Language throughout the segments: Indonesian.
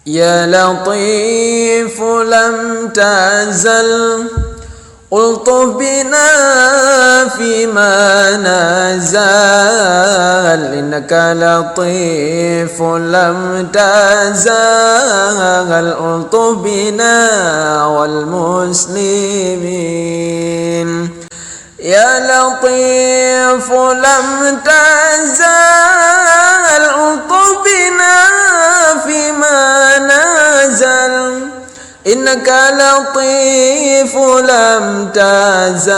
يا لطيف لم تزل ألطف بنا فيما نزال إنك لطيف لم تزل ألطف بنا والمسلمين يا لطيف لم تزل ألطف بنا فيما نزل إنك لطيف لم تزل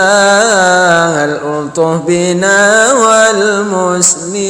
ألطف بنا والمسلمين.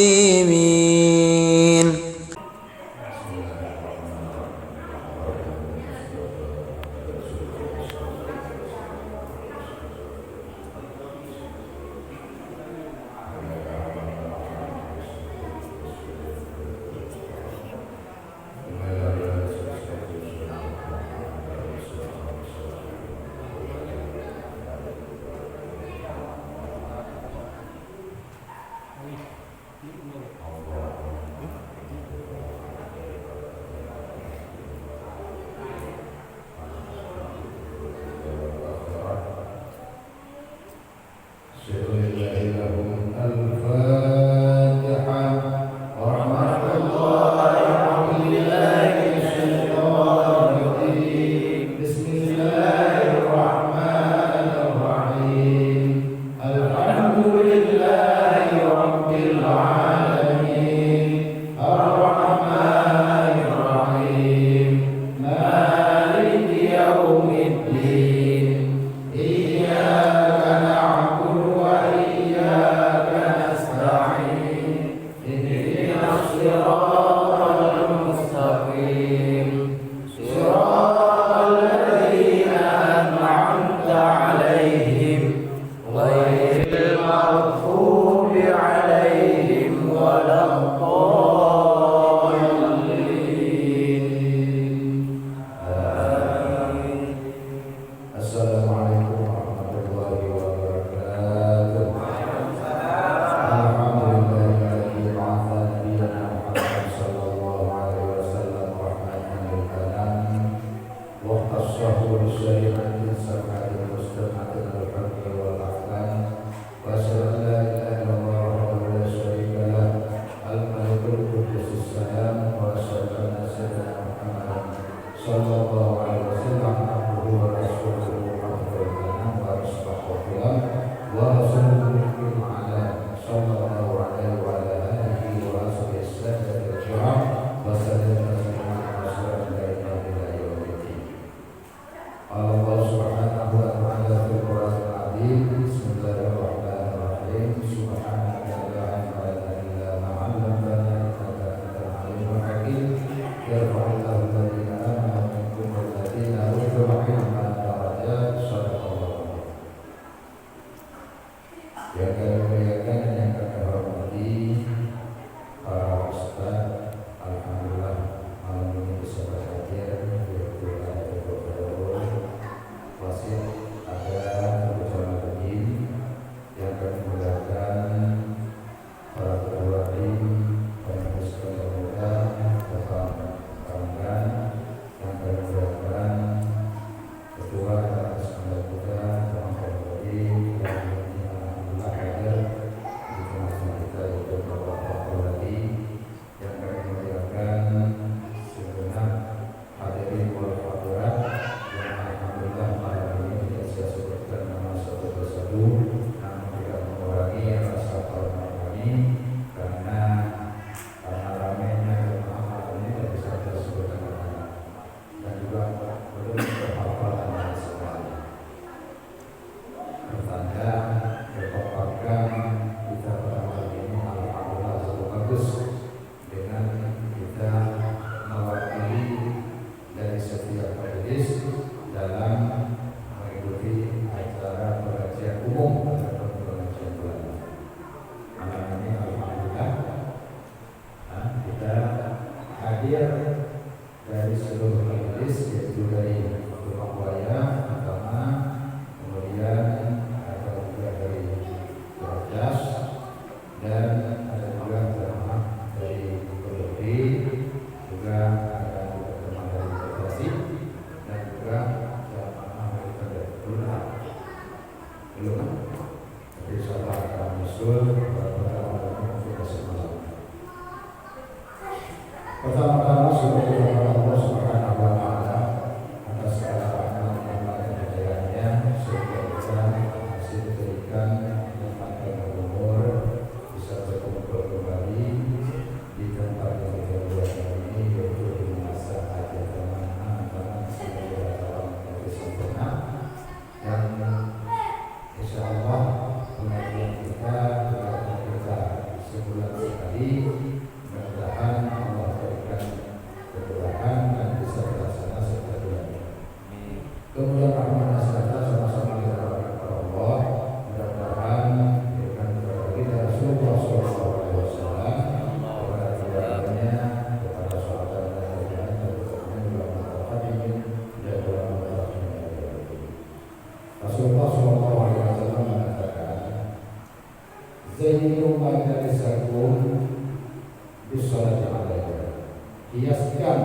selesaikan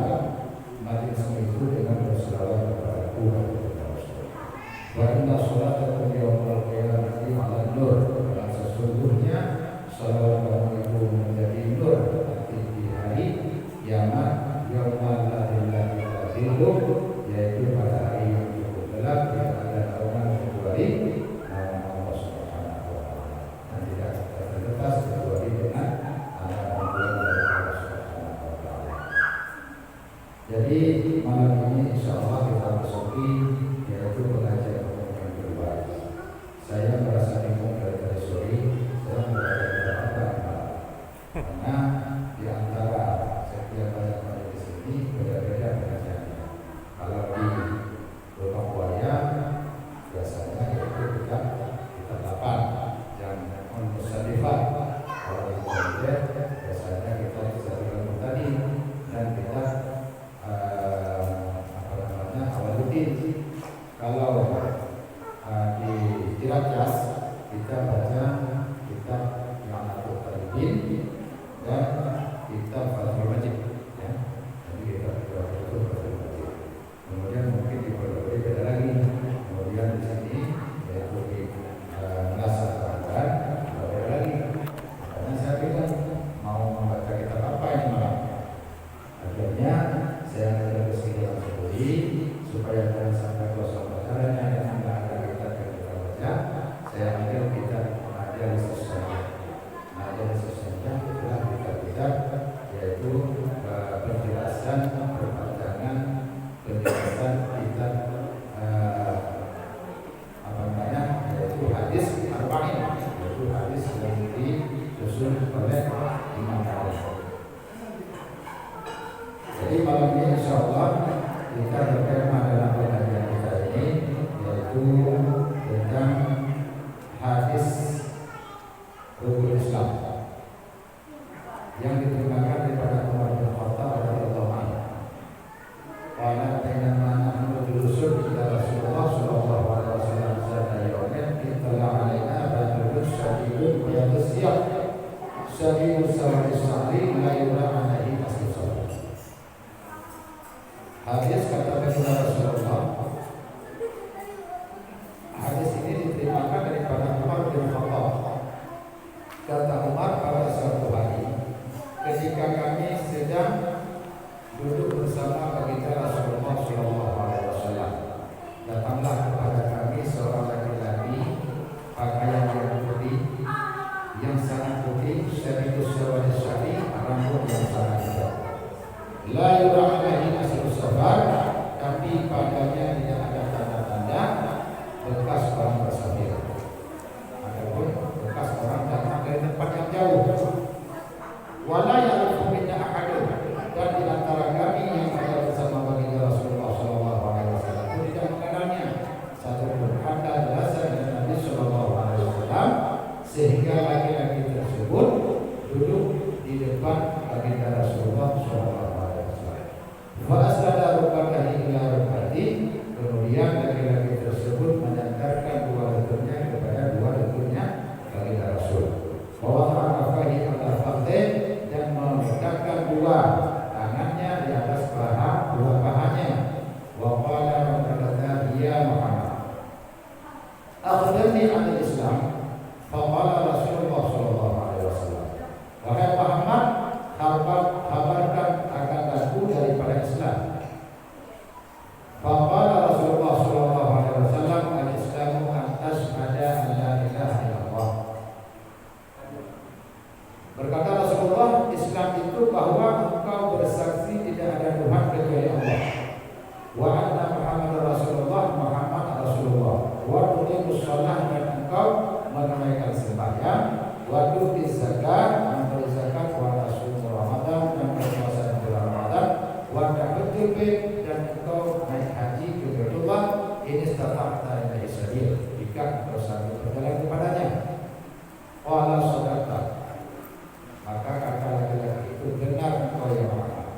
majelis itu dengan berselawat kepada Tuhan kita Rasul. Wa inna salatakum yawmal qiyamati 'alan nur. Dan sesungguhnya salawat kamu itu menjadi nur nanti di hari kiamat, yaumal la ilaha illa hu, yaitu pada hari yang cukup gelap, yang ada naungan kecuali naungan Allah Subhanahu wa taala. Dan tidak terlepas kecuali dengan naungan dari Allah Subhanahu wa taala. Jadi malam ini insyaallah kita masuki yaitu pengajian yang kedua. Saya merasa bingung dari tadi sore, saya belajar apa karena di antara setiap banyak majelis ini beda-beda pengajiannya. Kalau di Rumah Buaya biasanya yaitu kita 8 yang Mustalifah. Kalau di Jogja biasanya kita bisa bilang tadi dan kita Awaludin. Kalau di Ciracas kita baca kitab Ma'natul Talibin dan kitab Fathul Majid, ya. Jadi kita itu Fathul Majid. Kemudian mungkin di Pondok beda lagi. Kemudian di sini yaitu di Nasr Ramadan beda lagi. Karena saya bilang mau membaca kitab apa ini malam. Akhirnya saya mengambil sekitar supaya jangan sampai kosong bacaannya dan tidak ada kitab yang kita baca. Saya ambil kitab Majalis Sosial. Majalis Sosial itulah kitab-kitab yaitu penjelasan perpanjangan penjelasan kitab yaitu hadis arba'in, yaitu hadis yang disusun oleh Imam Malik. Jadi malam ini insyaallah kita bertema dalam pengajian kita ini yaitu tentang hadis rukun Islam yang diterangkan daripada Umar bin Khattab radhiyallahu anhu. Qala bainama nahnu julusun ila Rasulullah sallallahu alaihi wasallam zata yawmin ittala alaina rajulun syadidun wa yatasyab syadidus sawadi sa'ri la yura alaihi aslu salat. Hadis kata Rasulullah. Hadis ini diterimakan daripada Umar bin Khattab. Kata Umar pada suatu hari, ketika kami sedang duduk bersama baginda Rasulullah Shallallahu Alaihi Wasallam, datanglah kepada kami seorang laki-laki pakaian yang putih, yang sangat putih, syadidus sawadi syari, rambut yang sangat tebal. La yura alaihi asru safar, tapi padanya tidak ada tanda-tanda bekas orang bersafir. Adapun bekas orang datang dari tempat yang jauh. Wala ya'rifu minna ahadun, dan di antara kami yang ada bersama baginda Rasulullah sallallahu alaihi wasallam itu tidak mengenalnya satupun. Hatta jasa dengan Nabi sallallahu alaihi wasallam, sehingga laki-laki tersebut duduk di depan baginda Rasulullah sallallahu alaihi wasallam. Fa asnada rukbatahu ila rukbati, kemudian laki-laki tersebut menyandarkan dua lututnya kepada dua lututnya baginda Rasul. Wa waqafahi ala fakhidh, dan meletakkan dua tangannya di atas paha, dua pahanya. Wa qala berkata, ya Muhammad, akhbirni an Islam. Faqala Rasulullah sallallahu alaihi wasallam, wahai Muhammad, kabarkan akan aku daripada Islam. Faqala Rasulullah sallallahu alaihi wasallam, al-Islamu an tashhada an la ilaha illallah. Berkata Rasulullah, Islam itu bahwa engkau bersaksi tidak ada Tuhan kecuali Allah, wa anna Muhammad Rasulullah, Muhammad Rasulullah, wa tuqimus shalah, dan engkau menunaikan sembahyang, wa tu'tiz zakat, memberi zakat, wa tasum Ramadan, dan berpuasa di bulan Ramadan, wa tahujjul bait, dan engkau naik haji ke Baitullah, ini stata'ta ilaihi sabil, jika engkau sanggup berjalan kepadanya. Qala sadaqta, maka kata laki-laki itu, benar engkau ya Muhammad.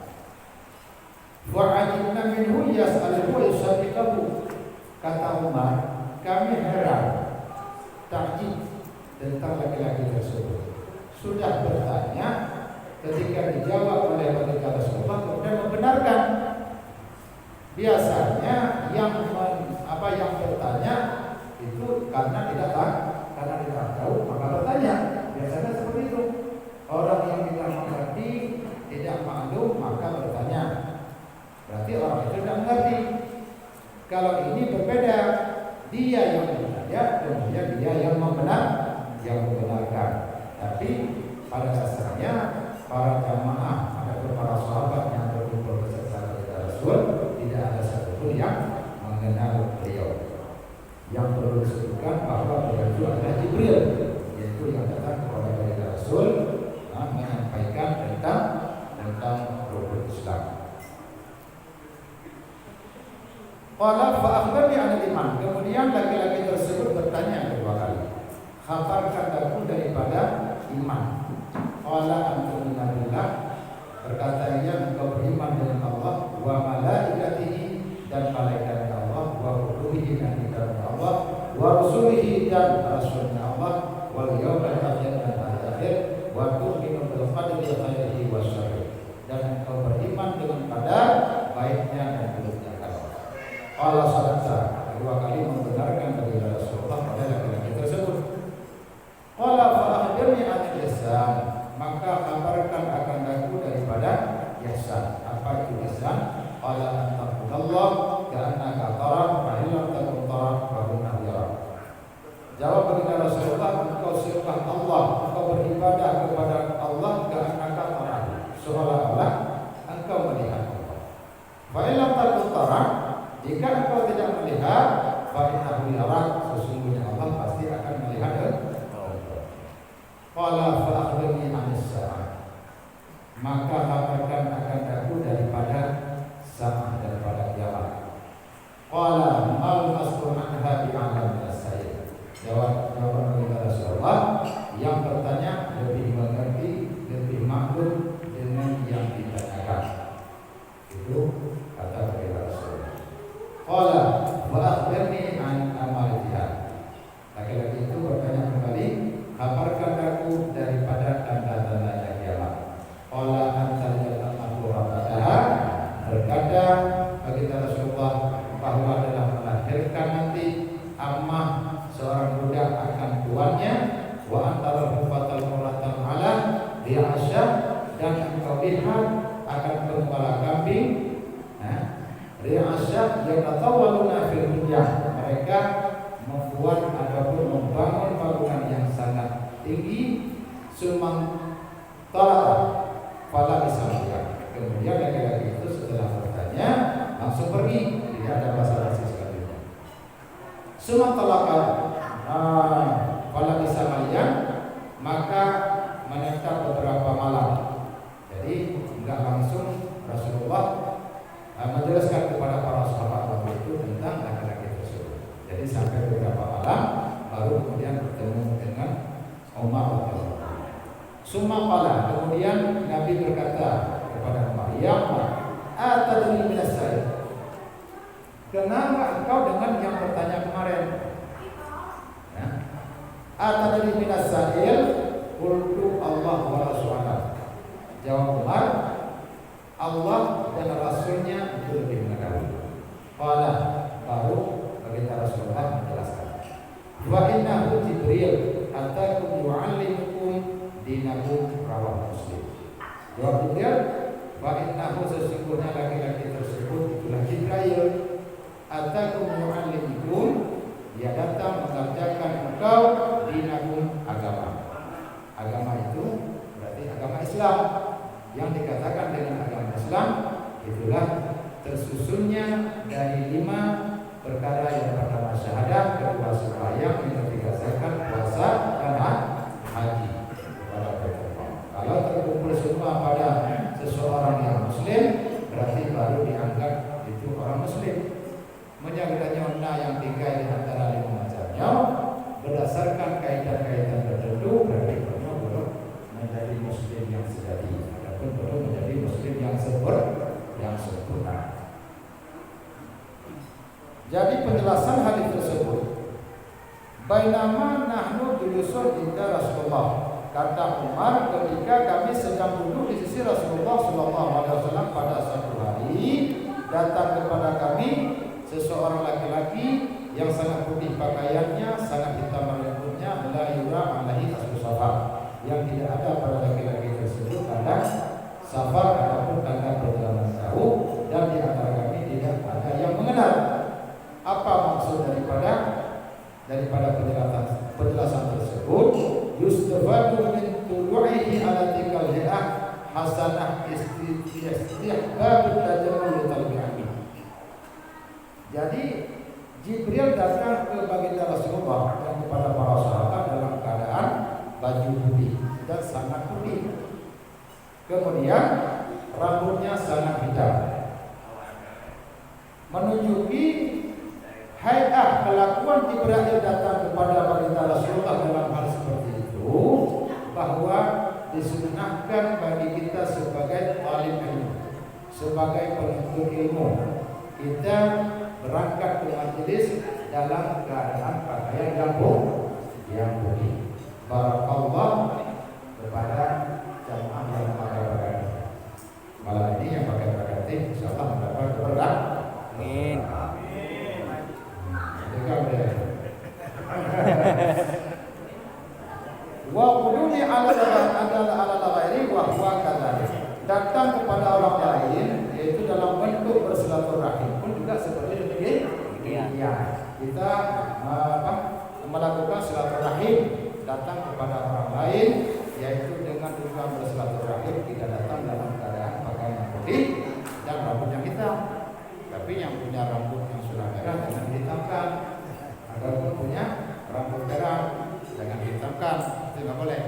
Wa'ajibna minhu yas'aluhu yusaddiqahu. Kata Umar, kami heran, takjib tentang laki-laki tersebut. Sudah bertanya, ketika dijawab oleh baginda Rasulullah kemudian membenarkan. Biasanya yang bertanya itu karena tidak tahu maka bertanya. Biasanya seperti itu. Orang yang tidak mengerti, tidak maklum maka bertanya. Berarti orang itu tidak mengerti. Kalau ini berbeda, dia yang bertanya, kemudian dia yang membenarkan. Tapi pada dasarnya para jamaah ataupun para sahabat yang berkumpul bersama Rasul tidak ada satupun yang mengenal beliau. Yang perlu disebutkan bahwa beliau itu adalah Jibril, yaitu yang datang kepada Rasul menyampaikan tentang rukun Islam. Qala fa akhbarni 'anil iman. Kemudian laki-laki tersebut bertanya kedua kali. Khabarkan aku daripada iman. Qala antumina billah. Berkata ia, engkau beriman dengan Allah wa malaikatihi dan malaikat Allah, wa kutubihi dan kitab Allah, wa rusulihi dan rasulnya Allah, wal yaumil akhir dan hari akhir, wa tu'minu bil qadri khairihi wa syarrihi. Dan engkau beriman dengan qadar baiknya dan buruknya Allah. Allah sadaqta, kedua kali membenarkan dari Rasulullah pada laki-laki tersebut. Qala fa akhbirni 'anil ihsan. Maka kabarkan akan aku daripada ihsan. Apa itu ihsan? Qala an ta'budallah ka'annaka tarahu fa in lam takun tarahu fa innahu yarak. Jawab baginda Rasulullah, engkau sembah Allah, engkau beribadah kepada Allah ka'annaka tarahu, seolah-olah engkau melihat Allah. Fa in lam takun tarahu, jika engkau tidak melihat, fa innahu yarak, sesungguhnya Allah pasti akan melihat. Qala fa akhbirni 'anis sa'ah. Maka kabarkan akan aku daripada sa'ah, daripada kiamat. Qala mal mas'ul anha bi'alam as-sayyid. Jawaban Rasulullah, yang bertanya lebih mengerti, lebih maklum dengan yang ditanyakan. Itu kata Rasulullah. Qala wa akhbirni 'an amal jihad. Laki-laki itu bertanya kembali, kabarkan aku daripada tanda-tandanya kiamat. Qala antal jannatu rabadaha. Berkata baginda Rasulullah bahwa dalam melahirkan nanti ammah seorang budak akan tuannya, wa antara hufatal muratal ala bi'asyah, dan engkau lihat akan gembala kambing ri'asyah yang tatawaluna fil dunya. Mereka membuat ataupun membangun bangunan yang sangat tinggi, sumang talak fala bisamia. Kemudian laki-laki itu setelah bertanya langsung pergi, tidak ada basa-basi selanjutnya. Sumang talak fala bisamia, maka menetap beberapa malam. Jadi enggak langsung Rasulullah menjelaskan kepada para sahabat waktu itu tentang laki-laki tersebut. Jadi sampai beberapa malam baru kemudian bertemu dengan Umar. Summa qala, kemudian Nabi berkata kepada Umar, ya Umar, atadri minas sa'il. Kenapa engkau dengan yang bertanya kemarin? Atadri minas sa'il, qultu Allah wa rasuluhu. Jawab Umar, Allah dan Rasulnya itu lebih mengetahui. Qala, baru baginda Rasulullah menjelaskan. Wa innahu Jibril atakum yu'allimukum dinakum, rawah Muslim. Jawab Jibril, wa innahu, sesungguhnya laki-laki tersebut itulah Jibril, atakum yu'allimukum, dia datang mengajarkan engkau dinakum, agama. Agama itu berarti agama Islam. Yang dikatakan dengan agama Islam itulah tersusunnya dari 5 perkara. Yang pertama syahadat, kedua sembahyang, yang ketiga zakat, puasa, dan haji. Kalau terkumpul semua pada seseorang yang muslim, berarti baru dianggap itu orang muslim. Menjaganya yang 3 di antara 5 macamnya berdasarkan kaitan-kaitan tertentu, berarti belum menjadi muslim yang sejati, ataupun belum menjadi muslim yang sempurna. Jadi penjelasan hadis tersebut, bainama nahnu julusun inda Rasulullah, Kata Umar, ketika kami sedang duduk di sisi Rasulullah SAW pada satu hari, datang kepada kami seseorang laki-laki yang sangat putih pakaiannya, sangat hitam rambutnya, la yura alaihi asru safar, yang tidak ada pada laki-laki tersebut tanda safar ataupun tanda perjalanan jauh, dan di antara kami tidak ada yang mengenal. Apa maksud daripada penjelasan tersebut? Yustafadu min tulu'ihi ala tikal hi'ah hasanah istihbab tajammul talbi'ani. Jadi Jibril datang ke baginda Rasulullah dan kepada para sahabat dalam keadaan baju putih dan sangat putih. Kemudian rambutnya sangat hitam, menunjuki hayat kelakuan Jibril datang kepada baginda Rasulullah dalam hal seperti itu, bahwa disunahkan bagi kita sebagai alim ilmu, sebagai penuntut ilmu, kita berangkat ke majelis dalam keadaan pakaian yang putih. Barakallah kepada jamaah yang pakai pakaian. Malam ini yang pakai pakaian ini insyaallah mendapat keberkahan. Amin. Wa qudumi ala ghairi wa huwa kadzalik. Datang kepada orang lain yaitu dalam bentuk bersilaturahim pun juga seperti demikian. Kita melakukan silaturahim, datang kepada orang lain yaitu dengan tujuan bersilaturahim, tidak datang dalam keadaan pakaian yang putih dan rambut yang hitam. Tapi yang punya rambut yang sudah merah jangan dihitamkan. Ada punya rambut merah jangan dihitamkan, itu nggak boleh.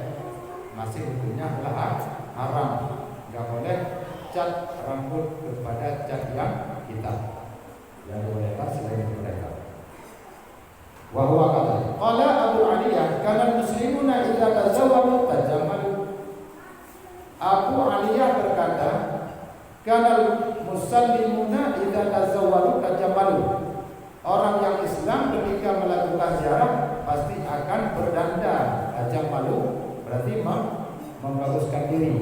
Masih hukumnya adalah haram. Nggak boleh cat rambut kepada cat yang hitam. Yang bolehlah selain itu mereka. Wahwa kata, qala Abu Aliyah, kana muslimuna idza tazawwaju tajammalu. Abu Aliyah berkata, kana muslimuna idza tazawwaju tajammalu. Orang yang Islam ketika melakukan ziarah pasti akan berdandan. Tajammalu berarti membaguskan diri.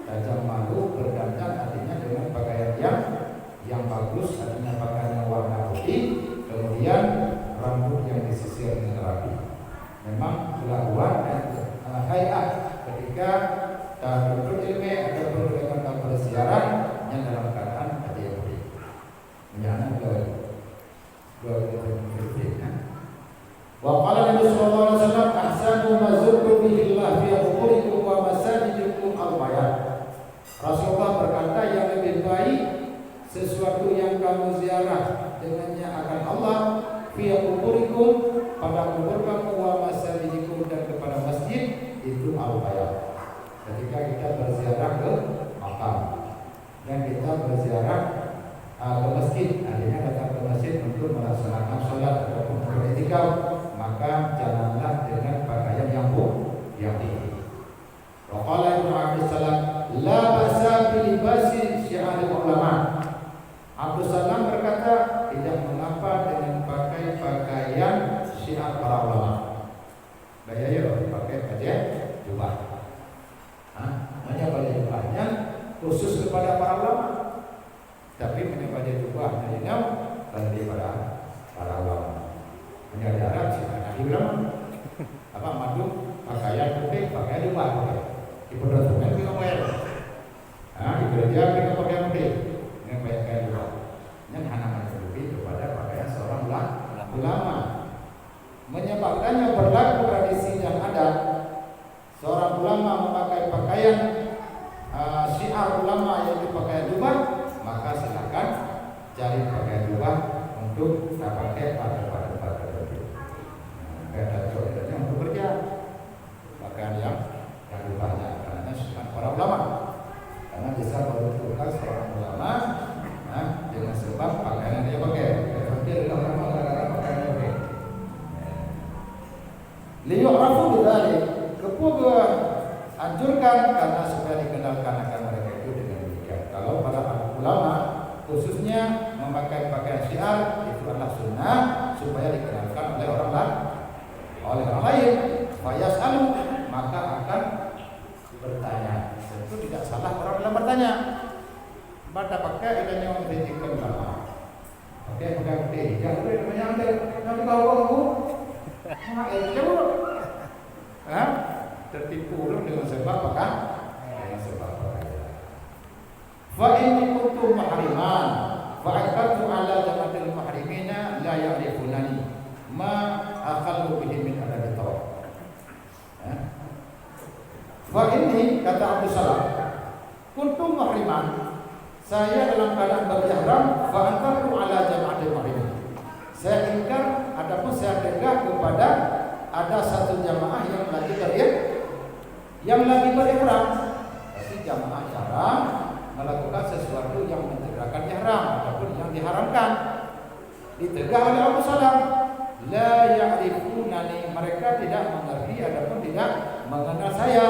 Tajammalu berdandan artinya dengan pakaian yang bagus, artinya pakaian yang warna putih, kemudian rambut yang disisir dengan rapi. Memang kelakuan hayat ketika duduk ilmu ataupun ketika berziarah yang dalam keadaan hati putih. Menyana dua wa qala Nabi sallallahu alaihi wasallam ahsanu ma zurtu bihi Allah fi quburikum wa masajidikum al-bayat. Rasulullah berkata, yang lebih baik sesuatu yang kamu ziarah dengannya akan Allah fi quburikum, pada kubur kamu, wa masajidikum, dan kepada masjid, itu al-bayat. Ketika kita berziarah ke makam dan kita berziarah ke masjid, artinya datang ke masjid untuk melaksanakan sholat ataupun beriktikaf, maka janganlah dengan pakaian yang putih. Wa qala Ibnu Abdus Salam, la ba'sa bi libasi syi'aril ulama. Abdus Salam berkata, tidak mengapa dengan pakai pakaian syiar para ulama. Bayar pakai pakaian jubah. Hanya pada jubahnya khusus kepada para ulama. Tapi menyebabkan jubahnya ini daripada para ulama. Hanya jarak sih anak ulama. Apa madu pakaian putih, pakaian jubah. Di pedatungan kita bayar. Di gereja kita pakaian putih, dengan pakaian jubah. Yang anak-anak lebih kepada pakaian seorang ulama. Menyebabkannya berlaku tradisi dan adat. Seorang ulama memakai pakaian syiar ulama yaitu pakaian jubah, maka silakan cari pakaian jubah untuk pakai pada tertentu. Ada contohnya untuk kerja, pakaian yang jubahnya karena syiar para ulama. Karena bisa menentukan seorang ulama dengan sebab pakaian yang dia pakai. Seperti dalam orang-orang pakaian yang pakai. Liyu'rafu bidzalik, kepuga anjurkan karena supaya dikenalkan akan mereka itu dengan demikian. Kalau para ulama khususnya memakai pakaian syiar itu adalah sunnah supaya dikenalkan oleh orang lain. Fayas'alu, maka akan bertanya. Tentu tidak salah orang dalam bertanya. Pada pakai adanya orang kritikan ulama. Oke, jangan boleh namanya anda nanti kamu coba, tertipu dengan sebab apa? Dengan sebab apa? Fa inni kuntu mahriman, fa akaltu ala jama'atil mahrimina la ya'rifunani ma akhalu bihi min adabi tawaf. Fa inni kata Abu Salam, kuntu mahriman. Saya dalam keadaan berihram, fa antartu ala jama'atil mahrimin. Saya ingkar ataupun saya tegak kepada ada satu jamaah yang lagi berihram. Tapi jamaah jarang melakukan sesuatu yang mencegahkan ihram ataupun yang diharamkan. Ditegak oleh Abu Salam, la ya'rifunani, mereka tidak mengerti ataupun tidak mengenal saya.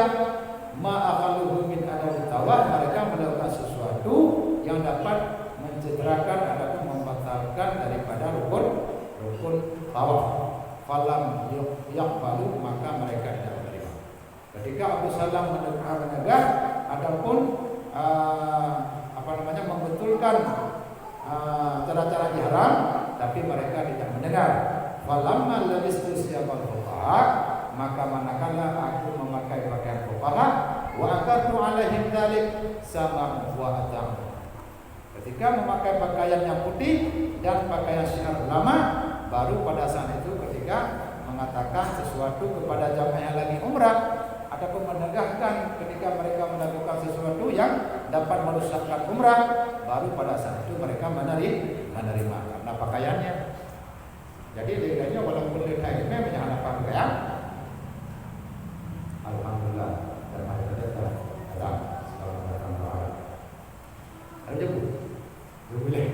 Ma'akaluhu min adab tawaf, mereka melakukan sesuatu yang dapat mencederakan ataupun membatalkan daripada rukun tawaf. Falam yaqbalu, maka mereka tidak menerima. Ketika Abu Salam menegak ataupun membetulkan cara-cara ihram, tapi mereka tidak mendengar. Falamma labistu siyabal fuqaha, maka manakala aku memakai pakaian fuqaha, wa akatu alaihim dzalik sama wa atam. Ketika memakai pakaian yang putih dan pakaian syiar ulama, baru pada saat itu ketika mengatakan sesuatu kepada jamaah yang lagi umrah ataupun menegakkan ketika mereka melakukan sesuatu yang dapat merusakkan umrah, baru pada saat itu mereka menerima karena pakaiannya. Jadi bedanya walaupun kita ini menyalakan pakaian, alhamdulillah dan ada selamat datang kembali. Ada boleh.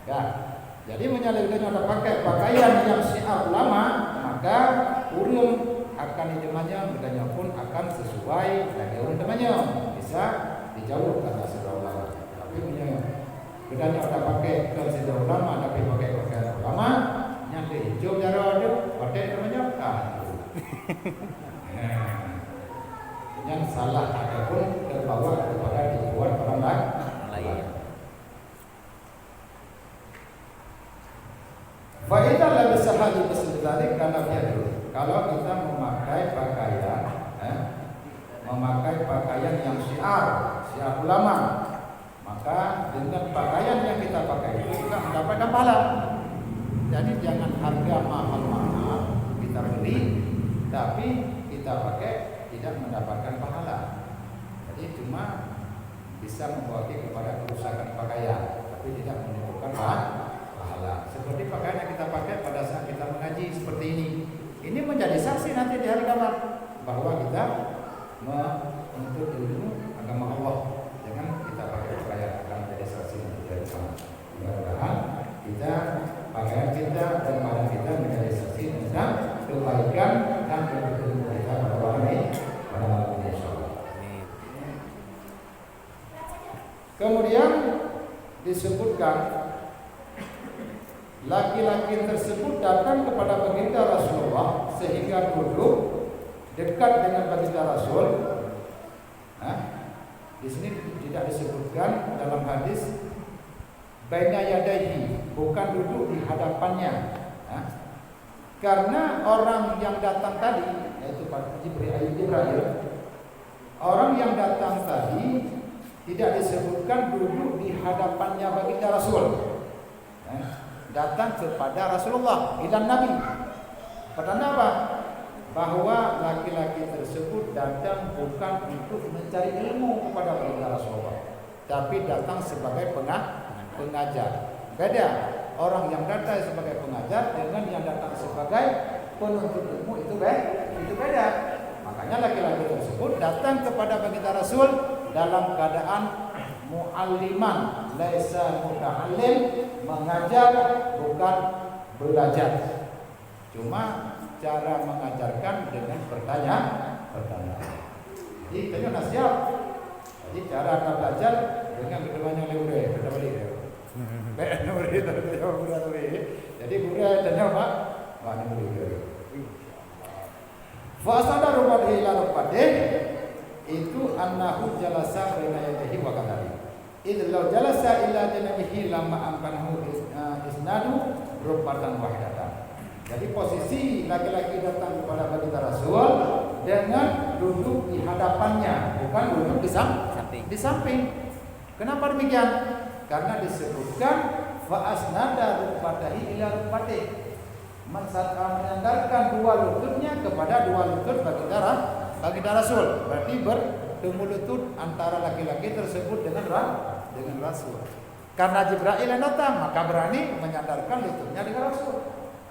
Ya, jadi menyalakan ada pakai pakaian yang syiar ulama, maka urung akan hidupnya bedanya pun akan sesuai dari orang temannya, bisa dijauh kata seorang ulama. Tapi punya bedanya ada pakai ke seorang ulama, tapi pakai pakaian ulama, yang hijau cara ada pakai temannya yang salah ataupun terbawa kepada dibuat orang lain. Faedah lebih sahali bersedari karena biadul. Kalau kita memakai pakaian yang syiar ulama, maka dengan pakaian yang kita pakai itu juga mendapatkan pahala. Jadi jangan harga mahal-mahal kita beli, tapi kita pakai tidak mendapatkan pahala. Jadi cuma bisa membawa kepada kerusakan pakaian, tapi tidak menimbulkan pahala. Seperti pakaian yang kita pakai pada saat kita mengaji seperti ini. Ini menjadi saksi nanti di hari kiamat bahwa kita menuntut ilmu agama Allah. Jangan kita pakai pakaian akan menjadi saksi nanti di hari kiamat. Mudah-mudahan kita pakaian kita dan badan kita menjadi saksi tentang kebaikan dan ilmu kita pada malam ini, insyaallah. Kemudian disebutkan laki-laki tersebut datang kepada baginda Rasulullah sehingga duduk dekat dengan baginda Rasul. Di sini tidak disebutkan dalam hadis baina yadaihi, bukan duduk di hadapannya. Karena orang yang datang tadi, yaitu Pak Jibril, orang yang datang tadi tidak disebutkan duduk di hadapannya baginda Rasul. Datang kepada Rasulullah, ilan Nabi. Pertanda apa? Bahwa laki-laki tersebut datang bukan untuk mencari ilmu kepada baginda Rasulullah, tapi datang sebagai pengajar. Beda orang yang datang sebagai pengajar dengan yang datang sebagai penuntut ilmu, itu beda. Makanya laki-laki tersebut datang kepada baginda Rasul dalam keadaan mu'alliman, laisa muta'allim, mengajar bukan belajar. Cuma cara mengajarkan dengan pertanyaan. Jadi tanya nasihat. Jadi cara kita belajar dengan kedepannya leure, Jadi guru tanya Pak, Fa asnada rukbatahi ila rukbatih itu annahu jalasa baina yadayhi wa kadari. Idh law jalasa ila janabihi lama amkanahu isnadu rukbatan wahidatan. Jadi posisi laki-laki datang kepada baginda Rasul dengan duduk di hadapannya, bukan duduk di samping. Kenapa demikian? Karena disebutkan fa asnada rukbatahi ila rukbatih. Menyandarkan dua lututnya kepada dua lutut baginda Rasul. Berarti bertemu lutut antara laki-laki tersebut dengan Rasul. Karena Jibril yang datang, maka berani menyandarkan lututnya dengan Rasul.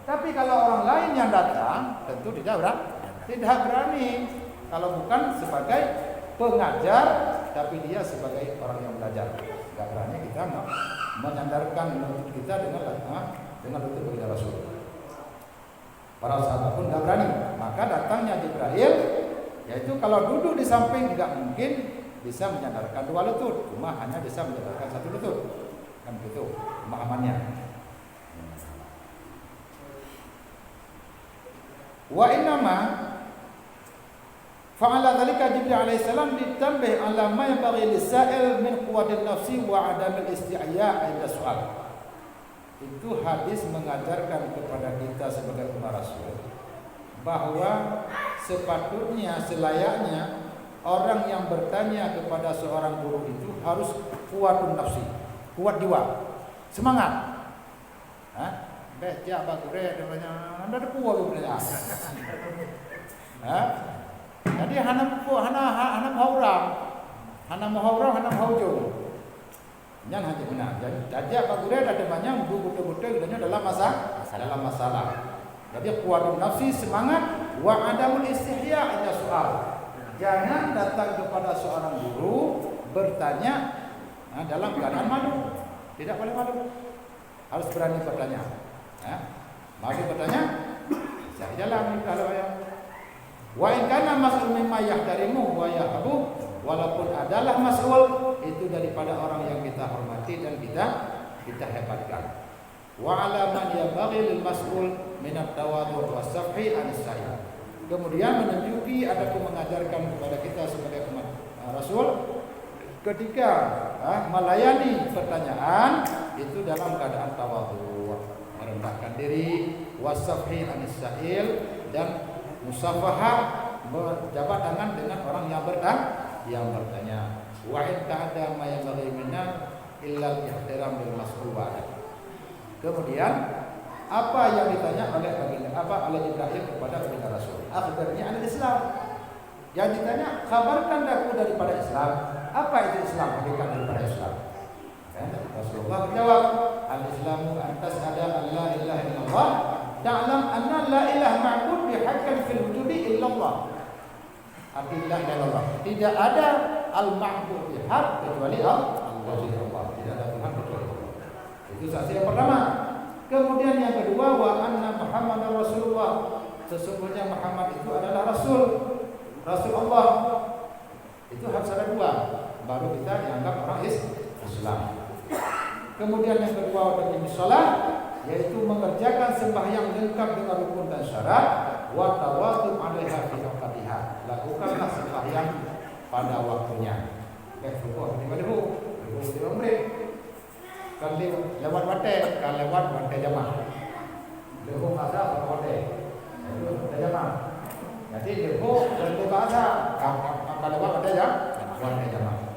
Tapi kalau orang lain yang datang, tentu tidak berani. Kalau bukan sebagai pengajar, tapi dia sebagai orang yang belajar, tidak berani kita menyandarkan lutut kita dengan lutut baginda Rasul. Para sahabat pun tidak berani. Maka datangnya Jibril, yaitu kalau duduk di samping tidak mungkin bisa menyandarkan dua lutut, cuma hanya bisa menyandarkan satu lutut. Kan begitu pemahamannya. Wa innama fa'ala dzalika Jibril alaihi salam ditanbih ala ma yanbaghi lis-sa'il min quwwatin nafsi wa 'adamil isti'ya' 'inda su'al. Itu hadis mengajarkan kepada kita sebagai umat Rasul bahwa sepatutnya, selayaknya orang yang bertanya kepada seorang guru itu harus kuatun nafsi, kuat jiwa, semangat. Baca bagure namanya, anda ada kuat sebenarnya. Jadi hanam haurang, hanam haujung. Jangan hanya benar. Jadi bagure ada banyak betul-betul dalam masalah. Jadi kuatun nafsi, semangat, wa adamul istihya' inda soal. Jangan datang kepada seorang guru bertanya dalam keadaan malu. Tidak boleh malu. Harus berani bertanya. Malu bertanya, saya jalan kalau yang wa in kana mas'ul mimma yahdarimu wa yahabu, walaupun adalah mas'ul itu daripada orang yang kita hormati dan kita hebatkan. Wa ala man yabghi lil mas'ul min at-tawadhu' was-safhi anis-sa'il. Kemudian menunjuki ataupun mengajarkan kepada kita sebagai umat Rasul ketika melayani pertanyaan itu dalam keadaan tawadhu, merendahkan diri, was-safhi anis-sa'il, dan musafahah, berjabat tangan dengan orang yang bertanya. Wa in ta'ada ma yabghi minna illa al-ihtiram bil mas'ul wa adab. Kemudian apa yang ditanya oleh Jibril kepada baginda Rasul? Akhbarnya al-Islam. Yang ditanya, kabarkan aku daripada Islam. Apa itu Islam? Hakikat daripada Islam. Rasulullah menjawab, al-Islamu an tas'ala an la ilaha illallah, ta'lam anna la ilaha ma'bud bihaqqin fil wujudi illallah. Arti la ilaha illallah, tidak ada al-ma'bud bihaq kecuali Allah. Tidak ada Tuhan kecuali Allah. Itu saksi yang pertama. Kemudian yang kedua, wa anna Muhammadar Rasulullah, sesungguhnya Muhammad itu adalah Rasul Allah. Itu harus ada dua, baru kita dianggap orang Islam. Kemudian yang kedua, wajib salat, yaitu mengerjakan sembahyang lengkap dengan rukun dan syarat, wa tawadhu 'alaiha fi waqtiha, lakukanlah sembahyang pada waktunya. Rukun di umrah. Kalau lewat wate jamaah. Lepas masa wate jamaah. Jadi lepas masa kalau lewat wate jamaah.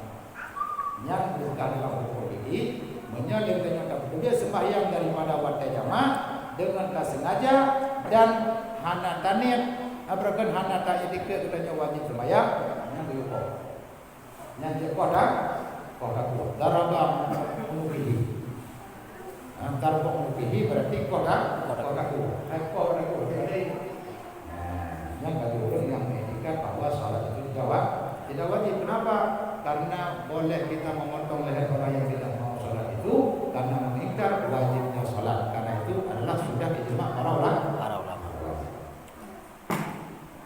Yang bukan dalam hukum ini menyalurkan kemudian sembahyang daripada wate jamaah dengan sengaja dan hana tanit abrakan hana ta'idike katanya wajib sembahyang yang diukur. Yang dikoda darabah mukihi. Darabah mukihi berarti koda jadi yang kedua yang mengingatkan bahwa salat itu tidak wajib. Kenapa? Karena boleh kita memotong leher orang yang tidak mau salat itu karena mengingkar wajibnya salat. Karena itu adalah sudah ijma' para ulama.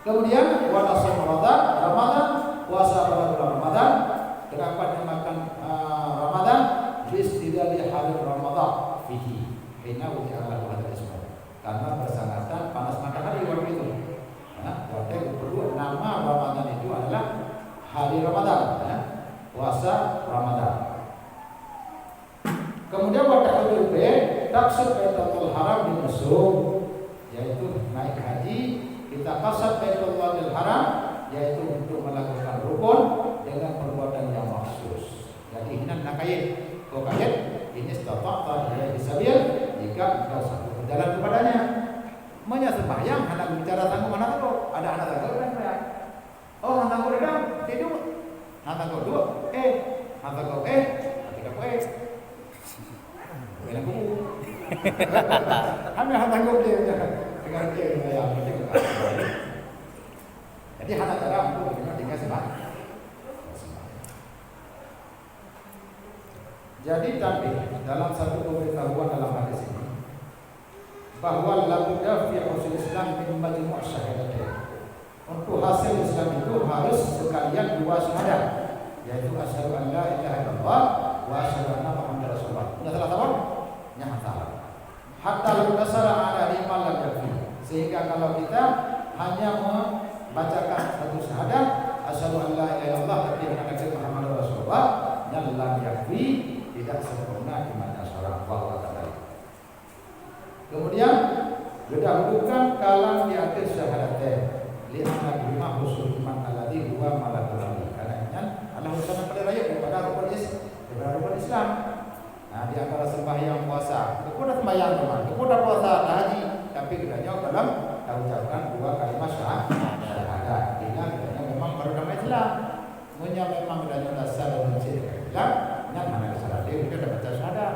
Kemudian wala Ramadan, puasa pada bulan Ramadan. Kenapa dinamakan Ramadan? Istidlal hari Ramadan fihi hina wuji'ala hadal ismu. Karena bersangatan panas matahari waktu itu. Waktu perlu nama Ramadan itu adalah hari Ramadan, puasa Ramadan. Kemudian waktu kedua taksub Baitullah Haram di Mesir, yaitu naik haji. Kita kasat Baitullah Haram, yaitu untuk melakukan rukun dengan perbuatan yang maksus. Jadi ini nakayat, kau kayat ini istata'ta ilaihi sabil, jika engkau sanggup berjalan kepadanya. Sembahyang anak bicara tangguh mana tahu? Ada anak tangguh kan ya? Oh anak tangguh dah tidur, anak tangguh dua, anak tangguh tiga bilang kubu. Kami anak tangguh dia dengan dia yang penting. Jadi anak tangguh untuk dengan tiga sembahyang. Jadi tapi dalam satu pemberitahuan dalam hadis ini bahwa labudda fi usul Islam min majmu' syahadatain. Untuk hasil Islam itu harus sekalian dua syahadat, yaitu asyhadu an la ilaha illallah wa asyhadu anna muhammadar rasulullah. Sudah salah tahun? Ya salah. Hatta law dasara ala liman lam yakfi. Sehingga kalau kita hanya membacakan satu syahadat asyhadu an la ilaha illallah wa asyhadu anna muhammadar rasulullah, yang lam yakfi, tidak sempurna di mana syarat bahwa tadi. Kemudian didahulukan kalam di akhir syahadatain li'anna bima husul iman alladhi huwa malakul ali. Karena Allah usaha pada raya daripada rukun Islam. Nah, di antara sembahyang puasa, kepada sembahyang teman, kepada puasa haji, tapi kedanya dalam ucapkan dua kalimat syahadat. Kedanya memang beragama Islam. Punya memang kedanya dasar dan prinsip Islam, yang mana kesalahan dia kita baca syahadat.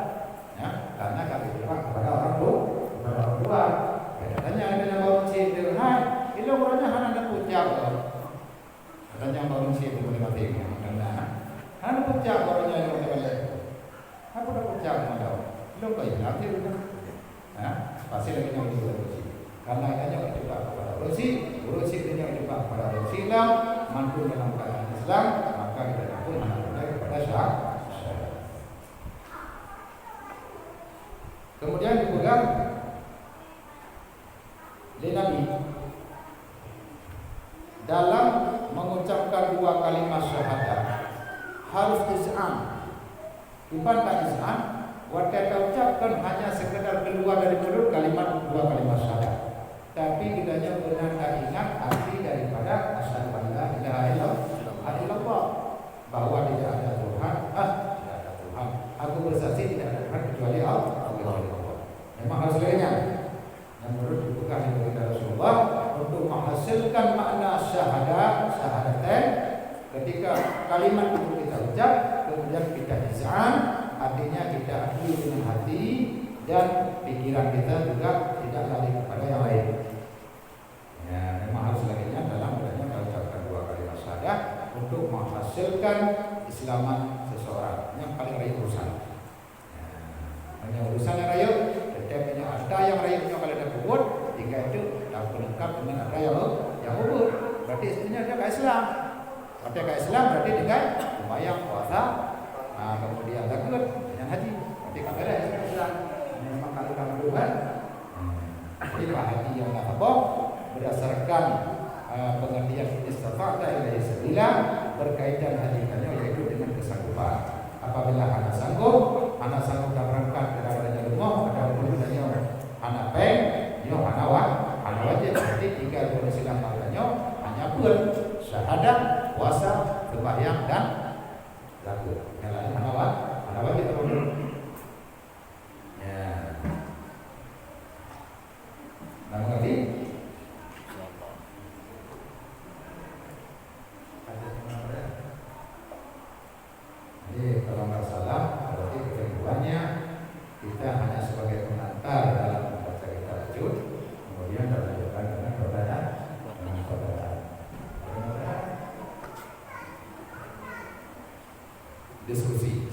Ya, karena kami berdoa kepada orang tua. Katanya ada yang baru cedera, itu orangnya hanya pucat. Katanya yang baru cedera boleh mati. Karena hanya pucat orangnya yang boleh mati. Apa dah pucat mana? Belum kau ingat itu kan? Pasti lagi yang diurusi. Karena hanya berdoa kepada urusi dunia berdoa kepada Islam, mampu dalam keadaan Islam, maka kita pun hanya kepada syahadat. Kemudian dipegang oleh Nabi dalam mengucapkan dua kalimat syahadat harus iz'an. Bukan iz'an, waktu kita ucapkan hanya sekedar keluar dari mulut kalimat dua kalimat syahadat, tapi kitanya benar ingat arti daripada asyhadu an la ilaha illallah, bahwa tidak ada Tuhan, tidak ada Tuhan. Aku bersaksi tidak ada Tuhan kecuali Allah. Memang harus lainnya. Yang menurut dibuka oleh Rasulullah untuk menghasilkan makna syahadatain. Ketika kalimat itu kita ucap, kemudian kita iz'an, artinya kita akui dengan hati dan pikiran kita juga tidak lari kepada yang lain. Ya, memang harus lainnya dalam adanya ucapkan dua kalimat syahadat untuk menghasilkan Islaman seseorang. Yang paling raya urusan. Hanya urusan yang raya. Ada yang rayunya kalau ada kubur, jika itu tak lengkap dengan ada yang kubur. Berarti istrinya dia ke Islam. Berarti ke Islam berarti dengan sembahyang, puasa, kemudian zakat, dengan haji. Berarti kalau ada Islam, memang kalau kamu bukan. Jadi haji yang tak apa berdasarkan pengertian istata'ta ilaihi sabila berkaitan hajinya yaitu dengan kesanggupan. Apabila anak sanggup dah berangkat ke daerahnya rumah, ada gunanya anak peng, nyo anak wajib. Berarti tiga kondisi lamanya hanya pun syahadat, puasa, sembahyang dan zakat. Yang lain anak wajib terus. Ya. Nah, mengerti? Jadi kalau nggak salah, berarti ketentuannya kita hanya sebagai pengantar dalam membaca kitab wujud, kemudian dilanjutkan dengan pertanyaan. Diskusi.